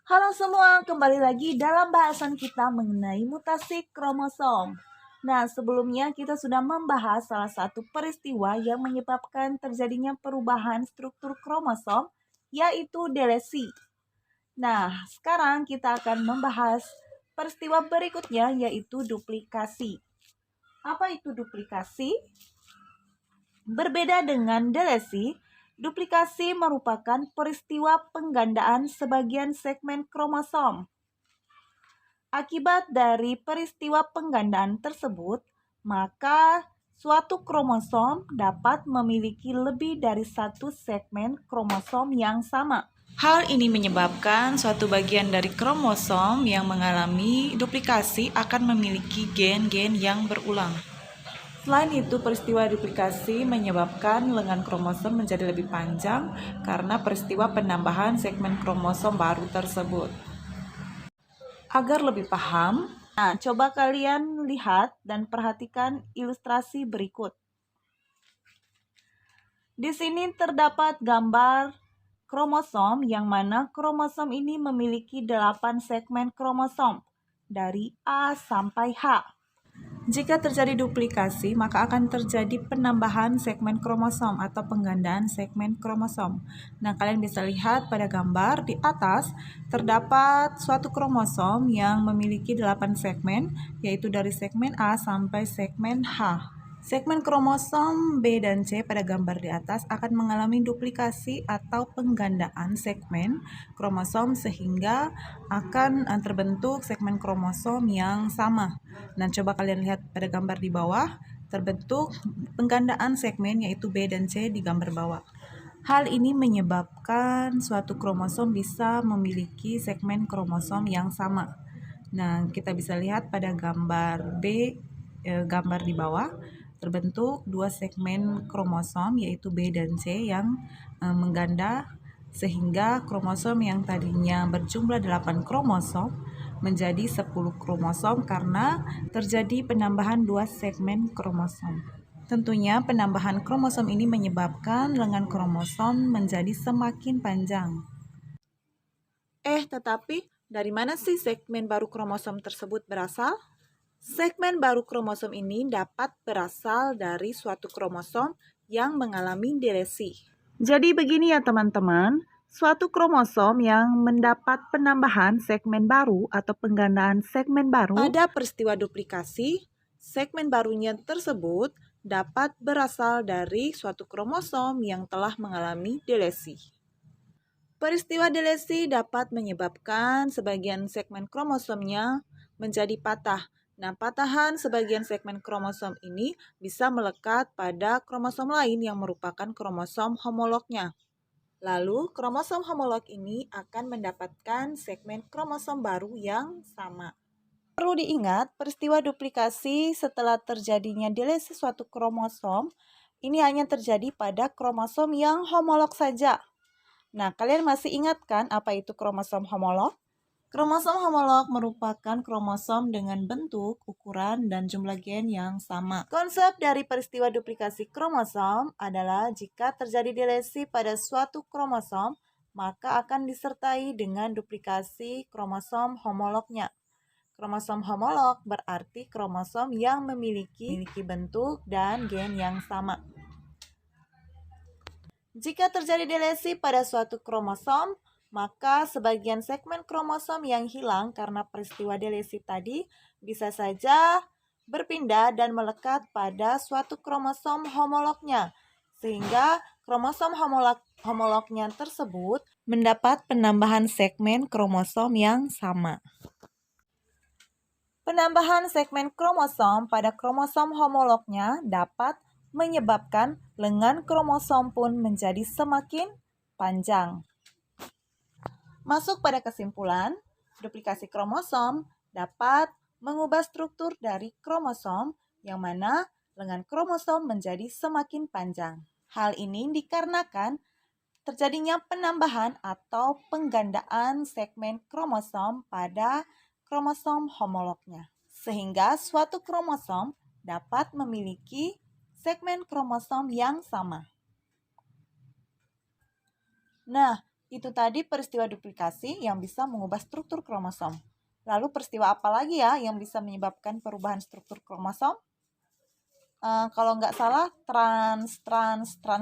Halo semua, kembali lagi dalam bahasan kita mengenai mutasi kromosom. Nah, sebelumnya kita sudah membahas salah satu peristiwa yang menyebabkan terjadinya perubahan struktur kromosom, yaitu delesi. Nah, sekarang kita akan membahas peristiwa berikutnya, yaitu duplikasi. Apa itu duplikasi? Berbeda dengan delesi, duplikasi merupakan peristiwa penggandaan sebagian segmen kromosom. Akibat dari peristiwa penggandaan tersebut, maka suatu kromosom dapat memiliki lebih dari satu segmen kromosom yang sama. Hal ini menyebabkan suatu bagian dari kromosom yang mengalami duplikasi akan memiliki gen-gen yang berulang. Selain itu, peristiwa duplikasi menyebabkan lengan kromosom menjadi lebih panjang karena peristiwa penambahan segmen kromosom baru tersebut. Agar lebih paham, nah coba kalian lihat dan perhatikan ilustrasi berikut. Di sini terdapat gambar kromosom yang mana kromosom ini memiliki 8 segmen kromosom dari A sampai H. Jika terjadi duplikasi, maka akan terjadi penambahan segmen kromosom atau penggandaan segmen kromosom. Nah, kalian bisa lihat pada gambar di atas, terdapat suatu kromosom yang memiliki 8 segmen, yaitu dari segmen A sampai segmen H. Segmen kromosom B dan C pada gambar di atas akan mengalami duplikasi atau penggandaan segmen kromosom sehingga akan terbentuk segmen kromosom yang sama. Nah, coba kalian lihat pada gambar di bawah, terbentuk penggandaan segmen yaitu B dan C di gambar bawah. Hal ini menyebabkan suatu kromosom bisa memiliki segmen kromosom yang sama. Nah, kita bisa lihat pada gambar B, gambar di bawah, terbentuk dua segmen kromosom yaitu B dan C yang mengganda sehingga kromosom yang tadinya berjumlah 8 kromosom menjadi 10 kromosom karena terjadi penambahan 2 segmen kromosom. Tentunya penambahan kromosom ini menyebabkan lengan kromosom menjadi semakin panjang. Tetapi dari mana sih segmen baru kromosom tersebut berasal? Segmen baru kromosom ini dapat berasal dari suatu kromosom yang mengalami delesi. Jadi begini ya teman-teman, suatu kromosom yang mendapat penambahan segmen baru atau penggandaan segmen baru pada peristiwa duplikasi, segmen barunya tersebut dapat berasal dari suatu kromosom yang telah mengalami delesi. Peristiwa delesi dapat menyebabkan sebagian segmen kromosomnya menjadi patah. Nah, patahan sebagian segmen kromosom ini bisa melekat pada kromosom lain yang merupakan kromosom homolognya. Lalu, kromosom homolog ini akan mendapatkan segmen kromosom baru yang sama. Perlu diingat, peristiwa duplikasi setelah terjadinya delesi suatu kromosom, ini hanya terjadi pada kromosom yang homolog saja. Nah, kalian masih ingat kan apa itu kromosom homolog? Kromosom homolog merupakan kromosom dengan bentuk, ukuran, dan jumlah gen yang sama. Konsep dari peristiwa duplikasi kromosom adalah jika terjadi delesi pada suatu kromosom, maka akan disertai dengan duplikasi kromosom homolognya. Kromosom homolog berarti kromosom yang memiliki bentuk dan gen yang sama. Jika terjadi delesi pada suatu kromosom, maka sebagian segmen kromosom yang hilang karena peristiwa delesi tadi bisa saja berpindah dan melekat pada suatu kromosom homolognya, sehingga kromosom homolognya tersebut mendapat penambahan segmen kromosom yang sama. Penambahan segmen kromosom pada kromosom homolognya dapat menyebabkan lengan kromosom pun menjadi semakin panjang. Masuk pada kesimpulan, duplikasi kromosom dapat mengubah struktur dari kromosom yang mana lengan kromosom menjadi semakin panjang. Hal ini dikarenakan terjadinya penambahan atau penggandaan segmen kromosom pada kromosom homolognya, sehingga suatu kromosom dapat memiliki segmen kromosom yang sama. Nah, Itu tadi peristiwa duplikasi yang bisa mengubah struktur kromosom. Lalu peristiwa apa lagi ya yang bisa menyebabkan perubahan struktur kromosom? Kalau nggak salah trans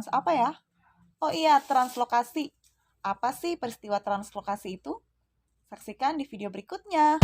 apa ya? Oh iya, translokasi. Apa sih peristiwa translokasi itu? Saksikan di video berikutnya.